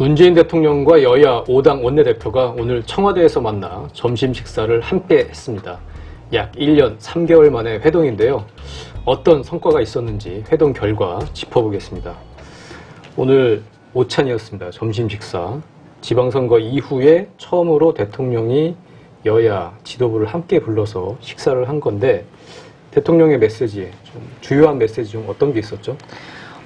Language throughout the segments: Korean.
문재인 대통령과 여야 5당 원내대표가 오늘 청와대에서 만나 점심 식사를 함께 했습니다. 약 1년 3개월 만에 회동인데요. 어떤 성과가 있었는지 회동 결과 짚어보겠습니다. 오늘 오찬이었습니다. 점심 식사. 지방선거 이후에 처음으로 대통령이 여야 지도부를 함께 불러서 식사를 한 건데 대통령의 메시지, 좀 주요한 메시지 중 어떤 게 있었죠?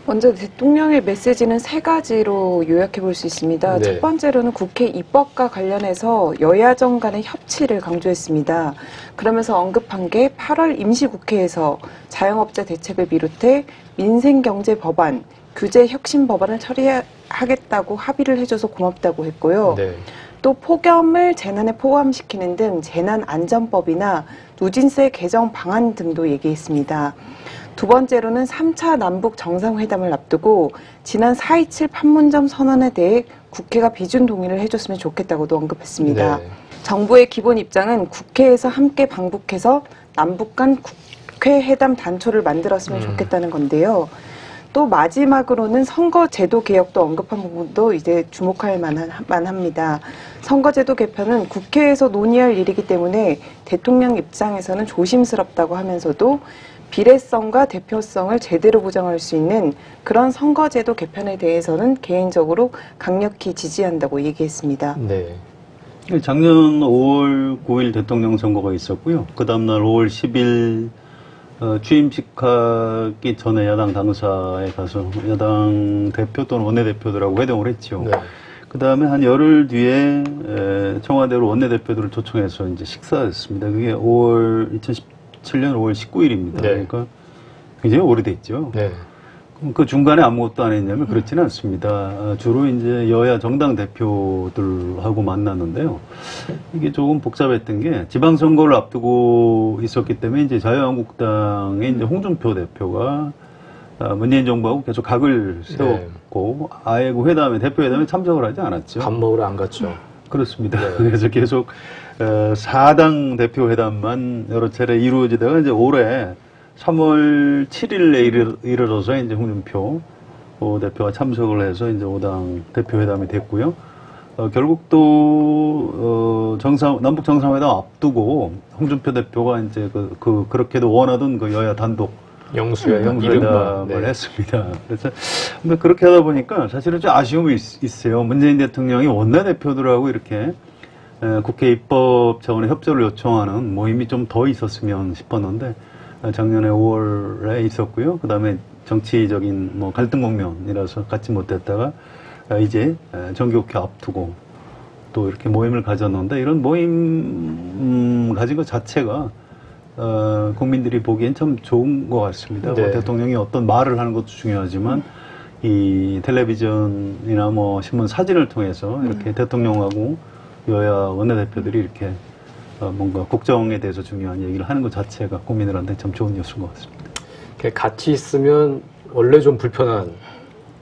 먼저 대통령의 메시지는 세 가지로 요약해 볼 수 있습니다. 네. 첫 번째로는 국회 입법과 관련해서 여야정 간의 협치를 강조했습니다. 그러면서 언급한 게 8월 임시국회에서 자영업자 대책을 비롯해 민생경제 법안, 규제 혁신 법안을 처리하겠다고 합의를 해줘서 고맙다고 했고요. 네. 또 폭염을 재난에 포함시키는 등 재난안전법이나 누진세 개정 방안 등도 얘기했습니다. 두 번째로는 3차 남북 정상회담을 앞두고 지난 4.27 판문점 선언에 대해 국회가 비준 동의를 해줬으면 좋겠다고도 언급했습니다. 네. 정부의 기본 입장은 국회에서 함께 방북해서 남북 간 국회 회담 단초를 만들었으면 좋겠다는 건데요. 또 마지막으로는 선거제도 개혁도 언급한 부분도 이제 주목할 만합니다. 선거제도 개편은 국회에서 논의할 일이기 때문에 대통령 입장에서는 조심스럽다고 하면서도 비례성과 대표성을 제대로 보장할 수 있는 그런 선거제도 개편에 대해서는 개인적으로 강력히 지지한다고 얘기했습니다. 네. 작년 5월 9일 대통령 선거가 있었고요. 그 다음날 5월 10일 취임식하기 전에 야당 당사에 가서 야당 대표 또는 원내대표들하고 회동을 했죠. 네. 그 다음에 한 열흘 뒤에 청와대로 원내대표들을 초청해서 이제 식사했습니다. 그게 2017년 5월 19일입니다. 네. 그러니까 굉장히 오래됐죠. 네. 그 중간에 아무것도 안 했냐면 그렇지는 않습니다. 주로 이제 여야 정당 대표들하고 만났는데요. 이게 조금 복잡했던 게 지방선거를 앞두고 있었기 때문에 이제 자유한국당의 이제 홍준표 대표가 문재인 정부하고 계속 각을 세웠고 아예 그 회담에 대표회담에 참석을 하지 않았죠. 밥 먹으러 안 갔죠. 그렇습니다. 네. 그래서 계속 4당 대표회담만 여러 차례 이루어지다가 이제 올해 3월 7일에 이르러서 이제 홍준표 대표가 참석을 해서 이제 5당 대표회담이 됐고요. 결국 또 남북 정상회담 앞두고 홍준표 대표가 이제 그렇게도 원하던 그 여야 단독 영수회담을 했습니다. 그래서 근데 그렇게 하다 보니까 사실은 좀 아쉬움이 있어요. 문재인 대통령이 원내대표들하고 이렇게 국회 입법 차원의 협조를 요청하는 모임이 좀 더 있었으면 싶었는데 작년에 5월에 있었고요. 그 다음에 정치적인 갈등 국면이라서 갖지 못했다가 이제 정기국회 앞두고 또 이렇게 모임을 가졌는데 이런 모임 가진 것 자체가 국민들이 보기엔 참 좋은 것 같습니다. 네. 대통령이 어떤 말을 하는 것도 중요하지만 이 텔레비전이나 신문 사진을 통해서 이렇게 대통령하고 여야 원내대표들이 이렇게 뭔가 국정에 대해서 중요한 얘기를 하는 것 자체가 국민들한테 참 좋은 뉴스인 것 같습니다. 같이 있으면 원래 좀 불편한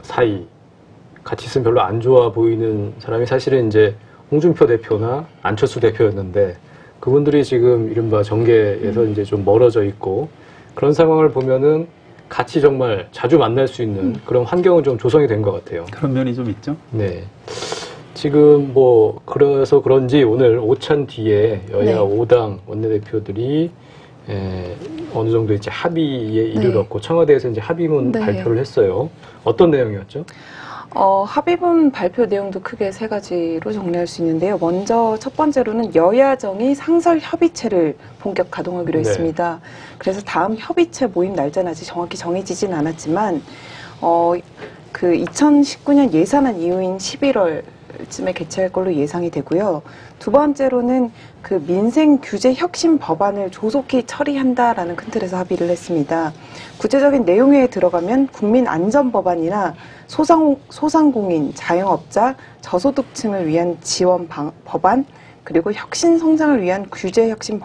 사이, 같이 있으면 별로 안 좋아 보이는 사람이 사실은 이제 홍준표 대표나 안철수 대표였는데 그분들이 지금 이른바 정계에서 이제 좀 멀어져 있고 그런 상황을 보면은 같이 정말 자주 만날 수 있는 그런 환경은 좀 조성이 된 것 같아요. 그런 면이 좀 있죠. 네. 지금 그래서 그런지 오늘 오찬 뒤에 여야 5당 원내대표들이 어느 정도 이제 합의에 이르렀고 청와대에서 이제 합의문 발표를 했어요. 어떤 내용이었죠? 합의문 발표 내용도 크게 세 가지로 정리할 수 있는데요. 먼저 첫 번째로는 여야정이 상설 협의체를 본격 가동하기로 했습니다. 그래서 다음 협의체 모임 날짜는 아직 정확히 정해지진 않았지만 그 2019년 예산안 이후인 11월쯤에 개최할 걸로 예상이 되고요. 두 번째로는 그 민생 규제 혁신 법안을 조속히 처리한다라는 큰 틀에서 합의를 했습니다. 구체적인 내용에 들어가면 국민안전법안이나 소상공인, 자영업자, 저소득층을 위한 지원 법안, 그리고 혁신 성장을 위한 규제 혁신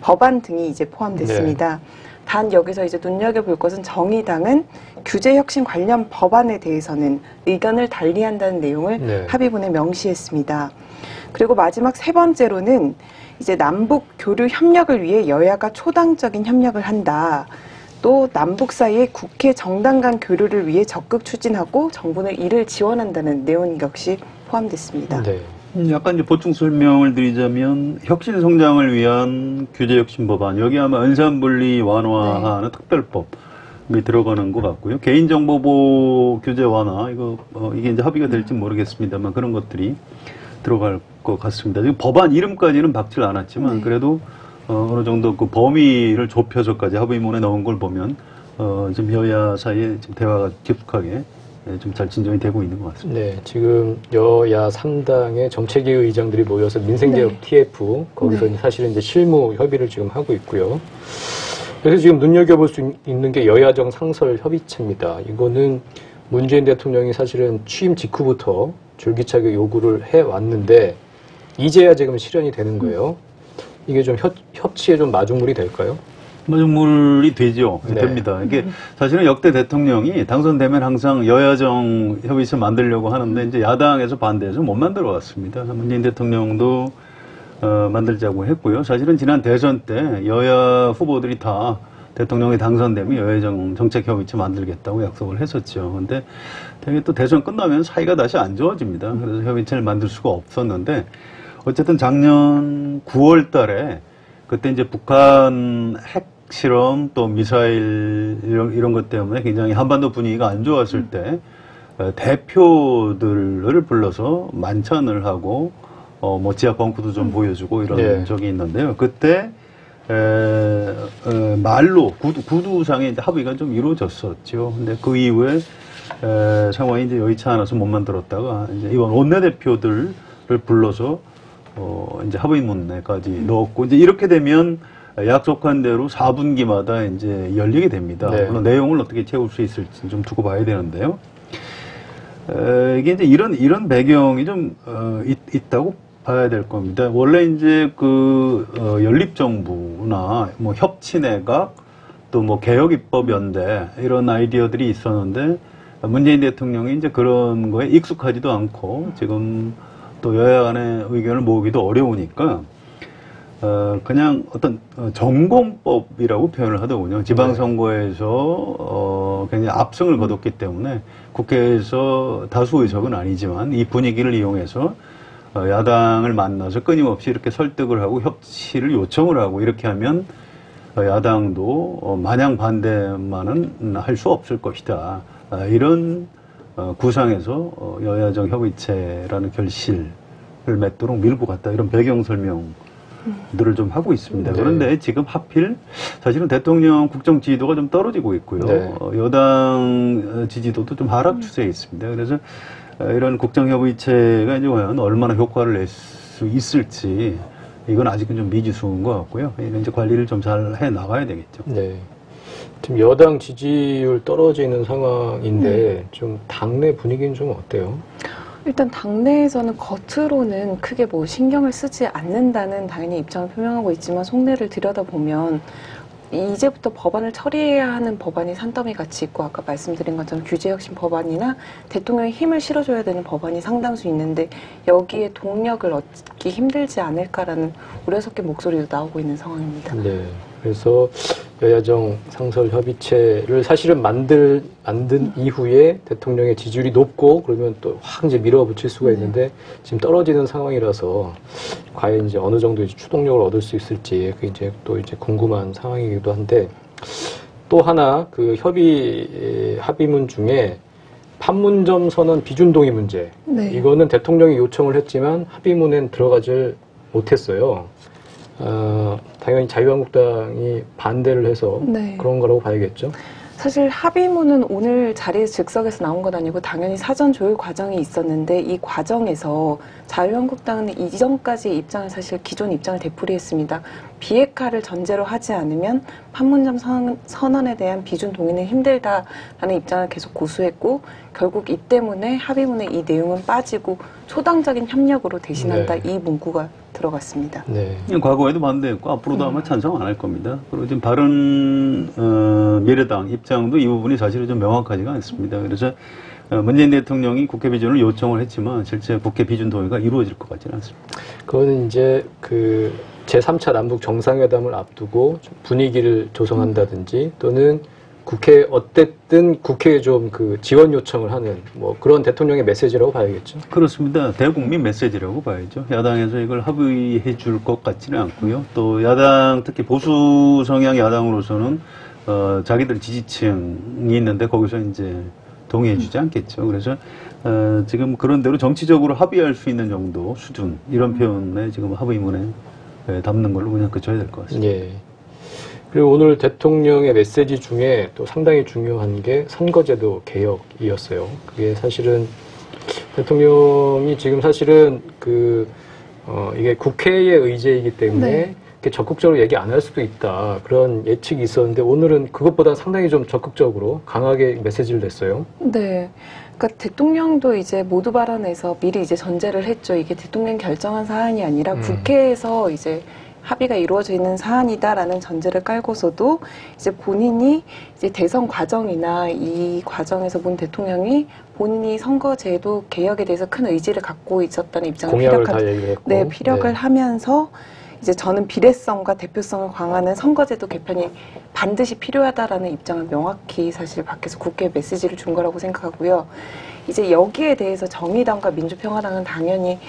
법안 등이 이제 포함됐습니다. 단 여기서 이제 눈여겨볼 것은 정의당은 규제 혁신 관련 법안에 대해서는 의견을 달리한다는 내용을 합의문에 명시했습니다. 그리고 마지막 세 번째로는 이제 남북 교류 협력을 위해 여야가 초당적인 협력을 한다. 또 남북 사이의 국회 정당 간 교류를 위해 적극 추진하고 정부는 이를 지원한다는 내용 역시 포함됐습니다. 네. 약간 이제 보충 설명을 드리자면 혁신 성장을 위한 규제 혁신 법안, 여기 아마 은산분리 완화하는 특별법이 들어가는 것 같고요. 개인정보보호 규제 완화, 이게 이제 합의가 될지 모르겠습니다만 그런 것들이 들어갈 것 같습니다. 지금 법안 이름까지는 박질 않았지만 그래도 어느 정도 그 범위를 좁혀서까지 합의문에 넣은 걸 보면 좀 여야 사이에 지금 대화가 깊숙하게 좀 잘 진전이 되고 있는 것 같습니다. 네, 지금 여야 3당의 정책위 의장들이 모여서 민생개혁 TF 거기서 사실은 이제 실무 협의를 지금 하고 있고요. 그래서 지금 눈여겨볼 수 있는 게 여야정 상설 협의체입니다. 이거는 문재인 대통령이 사실은 취임 직후부터 줄기차게 요구를 해왔는데 이제야 지금 실현이 되는 거예요. 이게 좀 협치에 좀 마중물이 될까요? 마중물이 되죠. 네. 됩니다. 이게 사실은 역대 대통령이 당선되면 항상 여야정 협의체 만들려고 하는데 이제 야당에서 반대해서 못 만들어 왔습니다. 문재인 대통령도 만들자고 했고요. 사실은 지난 대선 때 여야 후보들이 다 대통령이 당선되면 여야정 정책협의체 만들겠다고 약속을 했었죠. 근데 되게 또 대선 끝나면 사이가 다시 안 좋아집니다. 그래서 협의체를 만들 수가 없었는데 어쨌든 작년 9월 달에 그때 이제 북한 핵 실험 또 미사일 이런 것 때문에 굉장히 한반도 분위기가 안 좋았을 때 대표들을 불러서 만찬을 하고 뭐 지하 벙커도 좀 보여주고 이런 적이 있는데요. 그때 말로 구두상에 이제 합의가 좀 이루어졌었죠. 근데 그 이후에 상황이 이제 여의치 않아서 못 만들었다가 이제 이번 원내대표들을 불러서 이제 합의문에까지 넣었고 이제 이렇게 되면 약속한 대로 4분기마다 이제 열리게 됩니다. 네. 물론 내용을 어떻게 채울 수 있을지 좀 두고 봐야 되는데요. 이게 이제 이런 배경이 좀 있다고 봐야 될 겁니다. 원래 이제 연립정부나 뭐 협치내각 또 뭐 개혁입법연대 이런 아이디어들이 있었는데 문재인 대통령이 이제 그런 거에 익숙하지도 않고 지금 또 여야 간의 의견을 모으기도 어려우니까 그냥 어떤 전공법이라고 표현을 하더군요. 지방선거에서 굉장히 압승을 거뒀기 때문에 국회에서 다수 의석은 아니지만 이 분위기를 이용해서 야당을 만나서 끊임없이 이렇게 설득을 하고 협치를 요청을 하고 이렇게 하면 야당도 마냥 반대만은 할 수 없을 것이다. 이런 구상에서 여야정 협의체라는 결실을 맺도록 밀고 갔다. 이런 배경 설명 들을 좀 하고 있습니다. 네. 그런데 지금 하필 사실은 대통령 국정 지지도가 좀 떨어지고 있고요. 네. 여당 지지도도 좀 하락 추세에 있습니다. 그래서 이런 국정협의체가 이제 과연 얼마나 효과를 낼 수 있을지 이건 아직은 좀 미지수인 것 같고요. 이건 이제 관리를 좀 잘 해 나가야 되겠죠. 네. 지금 여당 지지율 떨어지는 상황인데 좀 당내 분위기는 좀 어때요? 일단 당내에서는 겉으로는 크게 뭐 신경을 쓰지 않는다는 당연히 입장을 표명하고 있지만 속내를 들여다보면 이제부터 법안을 처리해야 하는 법안이 산더미 같이 있고 아까 말씀드린 것처럼 규제혁신 법안이나 대통령이 힘을 실어줘야 되는 법안이 상당수 있는데 여기에 동력을 얻기 힘들지 않을까라는 우려 섞인 목소리도 나오고 있는 상황입니다. 네. 그래서 여야정 상설 협의체를 사실은 만든 이후에 대통령의 지지율이 높고 그러면 또 확 이제 밀어붙일 수가 있는데 지금 떨어지는 상황이라서 과연 이제 어느 정도 이제 추동력을 얻을 수 있을지 그게 이제 또 이제 궁금한 상황이기도 한데 또 하나 그 합의문 중에 판문점 선언 비준 동의 문제 이거는 대통령이 요청을 했지만 합의문엔 들어가질 못했어요. 당연히 자유한국당이 반대를 해서 그런 거라고 봐야겠죠. 사실 합의문은 오늘 자리에서 즉석에서 나온 건 아니고 당연히 사전 조율 과정이 있었는데 이 과정에서 자유한국당은 이전까지 입장을 사실 기존 입장을 되풀이했습니다. 비핵화를 전제로 하지 않으면 판문점 선언에 대한 비준 동의는 힘들다라는 입장을 계속 고수했고 결국 이 때문에 합의문의 이 내용은 빠지고 초당적인 협력으로 대신한다 이 문구가 들어갔습니다. 네. 과거에도 반대했고 앞으로도 아마 찬성 안 할 겁니다. 그리고 지금 바른 미래당 입장도 이 부분이 사실은 좀 명확하지가 않습니다. 그래서 문재인 대통령이 국회 비준을 요청을 했지만 실제 국회 비준 동의가 이루어질 것 같지는 않습니다. 그거는 이제 제3차 남북 정상회담을 앞두고 좀 분위기를 조성한다든지 또는 국회 어쨌든 국회에 좀 그 지원 요청을 하는 뭐 그런 대통령의 메시지라고 봐야겠죠. 그렇습니다. 대국민 메시지라고 봐야죠. 야당에서 이걸 합의해 줄 것 같지는 않고요. 또 야당, 특히 보수 성향 야당으로서는 자기들 지지층이 있는데 거기서 이제 동의해 주지 않겠죠. 그래서 지금 그런 대로 정치적으로 합의할 수 있는 정도 수준 이런 표현에 지금 합의문에 담는 걸로 그냥 그쳐야 될 것 같습니다. 예. 그리고 오늘 대통령의 메시지 중에 또 상당히 중요한 게 선거제도 개혁이었어요. 그게 사실은 대통령이 지금 사실은 이게 국회의 의제이기 때문에 네. 이렇게 적극적으로 얘기 안 할 수도 있다. 그런 예측이 있었는데 오늘은 그것보다 상당히 좀 적극적으로 강하게 메시지를 냈어요. 네. 그러니까 대통령도 이제 모두 발언에서 미리 이제 전제를 했죠. 이게 대통령 결정한 사안이 아니라 국회에서 이제 합의가 이루어져 있는 사안이다라는 전제를 깔고서도 이제 본인이 이제 대선 과정이나 이 과정에서 문 대통령이 본인이 선거제도 개혁에 대해서 큰 의지를 갖고 있었다는 입장을 공약을 다 얘기를 했고. 네, 피력을 하면서 이제 저는 비례성과 대표성을 강화하는 선거제도 개편이 반드시 필요하다라는 입장을 명확히 사실 밖에서 국회에 메시지를 준 거라고 생각하고요. 이제 여기에 대해서 정의당과 민주평화당은 당연히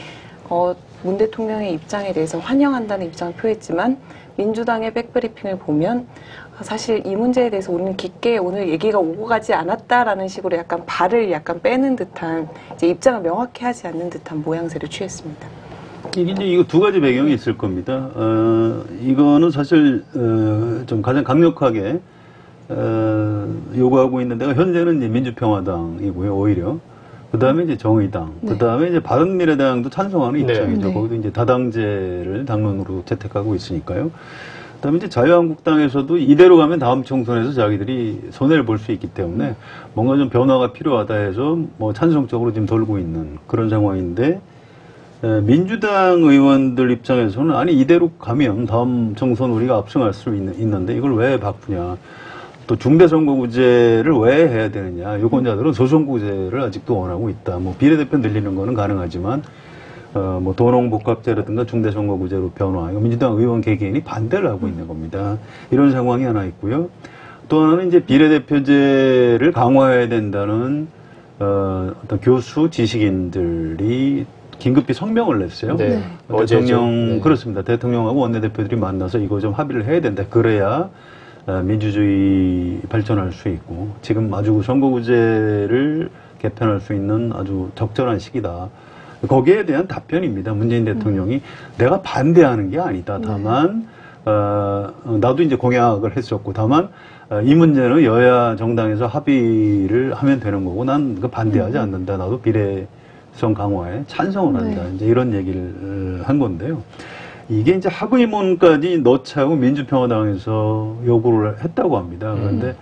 문 대통령의 입장에 대해서 환영한다는 입장을 표했지만 민주당의 백브리핑을 보면 사실 이 문제에 대해서 우리는 깊게 오늘 얘기가 오고 가지 않았다라는 식으로 약간 발을 약간 빼는 듯한 이제 입장을 명확히 하지 않는 듯한 모양새를 취했습니다. 이거 두 가지 배경이 있을 겁니다. 이거는 사실 좀 가장 강력하게 요구하고 있는 데가 현재는 이제 민주평화당이고요, 오히려. 그 다음에 이제 정의당, 네. 그 다음에 이제 바른미래당도 찬성하는 네. 입장이죠. 네. 거기도 이제 다당제를 당론으로 채택하고 있으니까요. 그 다음에 이제 자유한국당에서도 이대로 가면 다음 총선에서 자기들이 손해를 볼 수 있기 때문에 뭔가 좀 변화가 필요하다 해서 뭐 찬성적으로 지금 돌고 있는 그런 상황인데, 민주당 의원들 입장에서는 아니 이대로 가면 다음 총선 우리가 압승할 수 있는데 이걸 왜 바꾸냐. 또 중대선거구제를 왜 해야 되느냐. 유권자들은 소선거구제를 아직도 원하고 있다. 뭐 비례대표 늘리는 거는 가능하지만 뭐 도농복합제라든가 중대선거구제로 변화. 이거 민주당 의원 개개인이 반대를 하고 있는 겁니다. 이런 상황이 하나 있고요. 또 하나는 이제 비례대표제를 강화해야 된다는 어떤 교수 지식인들이 긴급히 성명을 냈어요. 네. 대통령 네. 그렇습니다. 대통령하고 원내대표들이 만나서 이거 좀 합의를 해야 된다. 그래야 민주주의 발전할 수 있고 지금 아주 선거구제를 개편할 수 있는 아주 적절한 시기다. 거기에 대한 답변입니다. 문재인 대통령이 내가 반대하는 게 아니다. 다만 나도 이제 공약을 했었고 다만 이 문제는 여야 정당에서 합의를 하면 되는 거고 난 그 반대하지 않는다. 나도 비례성 강화에 찬성을 한다. 네. 이제 이런 얘기를 한 건데요. 이게 이제 합의문까지 넣자고 민주평화당에서 요구를 했다고 합니다. 그런데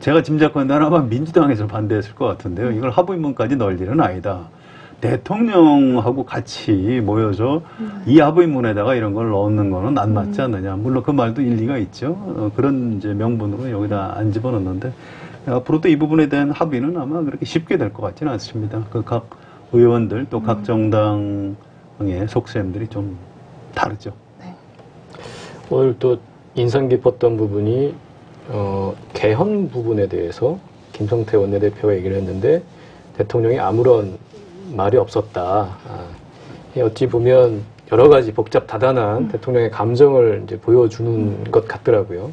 제가 짐작하는데 아마 민주당에서 반대했을 것 같은데요. 이걸 합의문까지 넣을 일은 아니다. 대통령하고 같이 모여서 이 합의문에다가 이런 걸 넣는 거는 안 맞지 않느냐. 물론 그 말도 일리가 있죠. 그런 이제 명분으로 여기다 안 집어넣는데 앞으로도 이 부분에 대한 합의는 아마 그렇게 쉽게 될 것 같지는 않습니다. 그 각 의원들 또 각 정당의 속셈들이 좀 다르죠. 네. 오늘 또 인상 깊었던 부분이 개헌 부분에 대해서 김성태 원내대표가 얘기를 했는데 대통령이 아무런 말이 없었다. 어찌 보면 여러 가지 복잡 다단한 대통령의 감정을 이제 보여주는 것 같더라고요.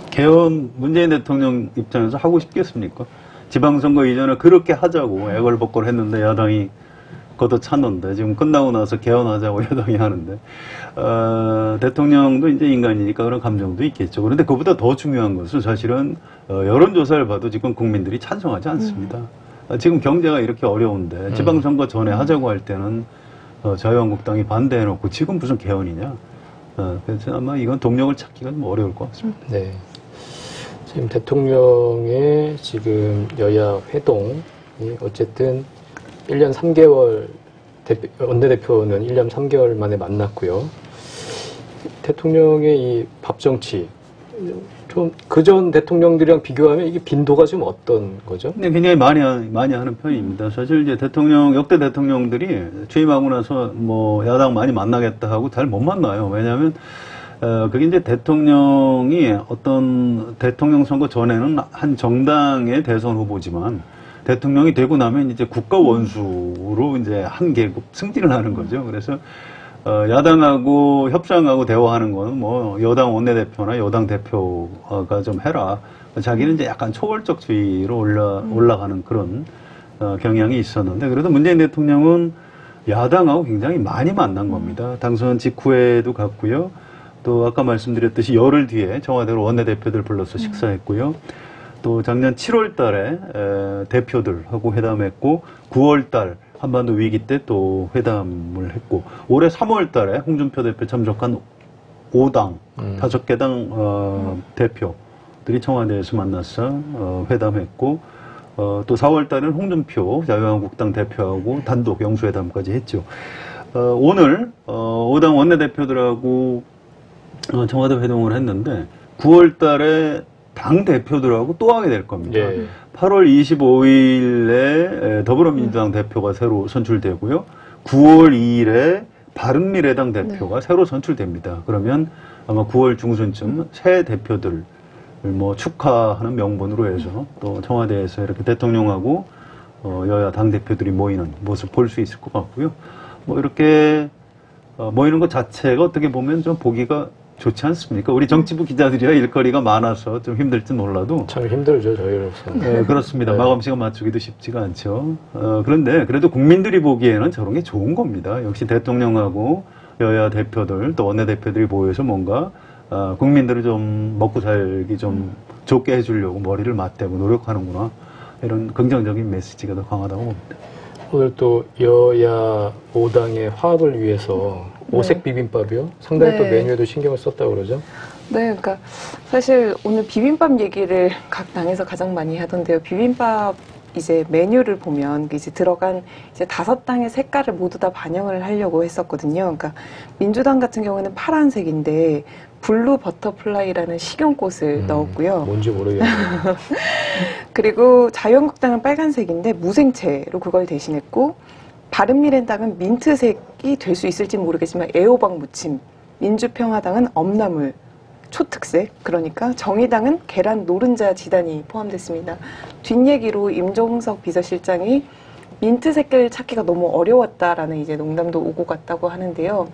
개헌 문재인 대통령 입장에서 하고 싶겠습니까? 지방선거 이전에 그렇게 하자고 애걸복걸 했는데 야당이 걷어찼는데 지금 끝나고 나서 개헌하자고 여당이 하는데 대통령도 이제 인간이니까 그런 감정도 있겠죠. 그런데 그보다 더 중요한 것은 사실은 여론조사를 봐도 지금 국민들이 찬성하지 않습니다. 지금 경제가 이렇게 어려운데 지방선거 전에 하자고 할 때는 자유한국당이 반대해놓고 지금 무슨 개헌이냐. 그래서 아마 이건 동력을 찾기가 좀 어려울 것 같습니다. 네. 지금 대통령의 지금 여야 회동이 어쨌든 1년 3개월 원내대표는 1년 3개월 만에 만났고요. 대통령의 이 밥정치 좀 그전 대통령들이랑 비교하면 이게 빈도가 좀 어떤 거죠? 네, 굉장히 많이 하는 편입니다. 사실 이제 역대 대통령들이 취임하고 나서 뭐 야당 많이 만나겠다 하고 잘 못 만나요. 왜냐하면 그게 이제 대통령이 어떤 대통령 선거 전에는 한 정당의 대선 후보지만 대통령이 되고 나면 이제 국가 원수로 이제 한 계급 승진을 하는 거죠. 그래서 야당하고 협상하고 대화하는 거는 뭐 여당 원내대표나 여당 대표가 좀 해라. 자기는 이제 약간 초월적주의로 올라가는 그런 경향이 있었는데 그래도 문재인 대통령은 야당하고 굉장히 많이 만난 겁니다. 당선 직후에도 갔고요. 또 아까 말씀드렸듯이 열흘 뒤에 청와대로 원내대표들 불러서 식사했고요. 또 작년 7월 달에 대표들하고 회담했고 9월 달 한반도 위기 때 또 회담을 했고 올해 3월 달에 홍준표 대표 참석한 5당, 5개 당 대표들이 청와대에서 만나서 회담했고 또 4월 달에는 홍준표 자유한국당 대표하고 단독 영수회담까지 했죠. 오늘 5당 원내대표들하고 청와대 회동을 했는데 9월 달에 당 대표들하고 또 하게 될 겁니다. 예. 8월 25일에 더불어민주당 대표가 새로 선출되고요. 9월 2일에 바른미래당 대표가 새로 선출됩니다. 그러면 아마 9월 중순쯤 새 대표들 뭐 축하하는 명분으로 해서 또 청와대에서 이렇게 대통령하고 여야 당 대표들이 모이는 모습 볼 수 있을 것 같고요. 뭐 이렇게 모이는 것 자체가 어떻게 보면 좀 보기가 좋지 않습니까? 우리 정치부 기자들이야 일거리가 많아서 좀 힘들지 몰라도. 참 힘들죠, 저희로서는. 네, 그렇습니다. 네. 마감 시간 맞추기도 쉽지가 않죠. 그런데 그래도 국민들이 보기에는 저런 게 좋은 겁니다. 역시 대통령하고 여야 대표들 또 원내대표들이 모여서 뭔가 국민들을 좀 먹고 살기 좀 좋게 해주려고 머리를 맞대고 노력하는구나. 이런 긍정적인 메시지가 더 강하다고 봅니다. 오늘 또 여야 5당의 화합을 위해서 오색 비빔밥이요? 상당히 또 메뉴에도 신경을 썼다고 그러죠? 네, 그러니까 사실 오늘 비빔밥 얘기를 각 당에서 가장 많이 하던데요. 비빔밥 이제 메뉴를 보면 이제 들어간 이제 5당의 색깔을 모두 다 반영을 하려고 했었거든요. 그러니까 민주당 같은 경우에는 파란색인데 블루 버터플라이라는 식용꽃을 넣었고요. 뭔지 모르겠네요. 그리고 자유한국당은 빨간색인데 무생채로 그걸 대신했고 바른미래당은 민트색이 될 수 있을지 모르겠지만 애호박 무침, 민주평화당은 엄나물, 초특색, 그러니까 정의당은 계란 노른자 지단이 포함됐습니다. 뒷얘기로 임종석 비서실장이 민트 색깔 찾기가 너무 어려웠다라는 이제 농담도 오고 갔다고 하는데요.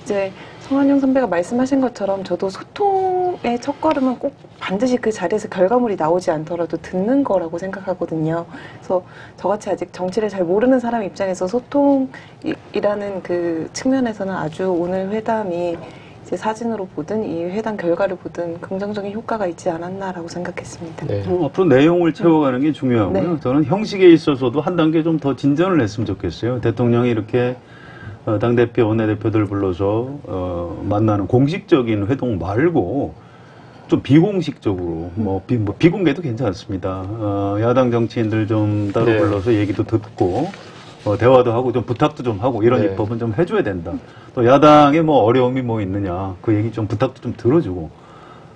이제 성한용 선배가 말씀하신 것처럼 저도 소통의 첫걸음은 꼭 반드시 그 자리에서 결과물이 나오지 않더라도 듣는 거라고 생각하거든요. 그래서 저같이 아직 정치를 잘 모르는 사람 입장에서 소통이라는 그 측면에서는 아주 오늘 회담이 이제 사진으로 보든 이 회담 결과를 보든 긍정적인 효과가 있지 않았나라고 생각했습니다. 네. 앞으로 내용을 채워가는 게 중요하고요. 네. 저는 형식에 있어서도 한 단계 좀 더 진전을 했으면 좋겠어요. 대통령이 이렇게 당대표, 원내대표들 불러서 만나는 공식적인 회동 말고 좀 비공식적으로 비공개도 괜찮습니다. 야당 정치인들 좀 따로 네. 불러서 얘기도 듣고 대화도 하고 좀 부탁도 좀 하고 이런 네. 입법은 좀 해줘야 된다. 또 야당에 뭐 어려움이 뭐 있느냐 그 얘기 좀 부탁도 좀 들어주고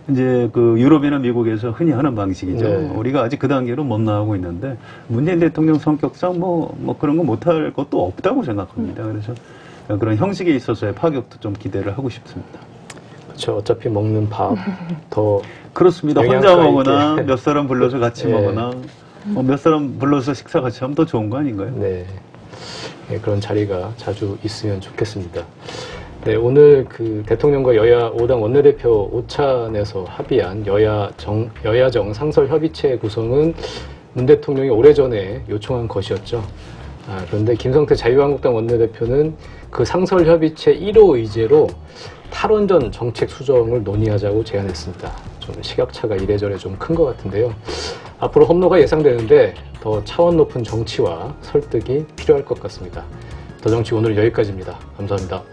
이제 그 유럽이나 미국에서 흔히 하는 방식이죠. 네. 우리가 아직 그 단계로 못 나가고 있는데 문재인 대통령 성격상 뭐 그런 거 못할 것도 없다고 생각합니다. 그래서 그런 형식에 있어서의 파격도 좀 기대를 하고 싶습니다. 그렇죠. 어차피 먹는 밥 더 그렇습니다. 혼자 영양가 먹거나 있게. 몇 사람 불러서 같이 네. 먹거나 몇 사람 불러서 식사 같이 하면 더 좋은 거 아닌가요? 네. 네, 그런 자리가 자주 있으면 좋겠습니다. 네, 오늘 그 대통령과 여야 5당 원내대표 오찬에서 합의한 여야정 상설협의체 구성은 문 대통령이 오래전에 요청한 것이었죠. 그런데 김성태 자유한국당 원내대표는 그 상설협의체 1호 의제로 탈원전 정책 수정을 논의하자고 제안했습니다. 좀 시각차가 이래저래 좀 큰 것 같은데요. 앞으로 험로가 예상되는데 더 차원 높은 정치와 설득이 필요할 것 같습니다. 더 정치 오늘 여기까지입니다. 감사합니다.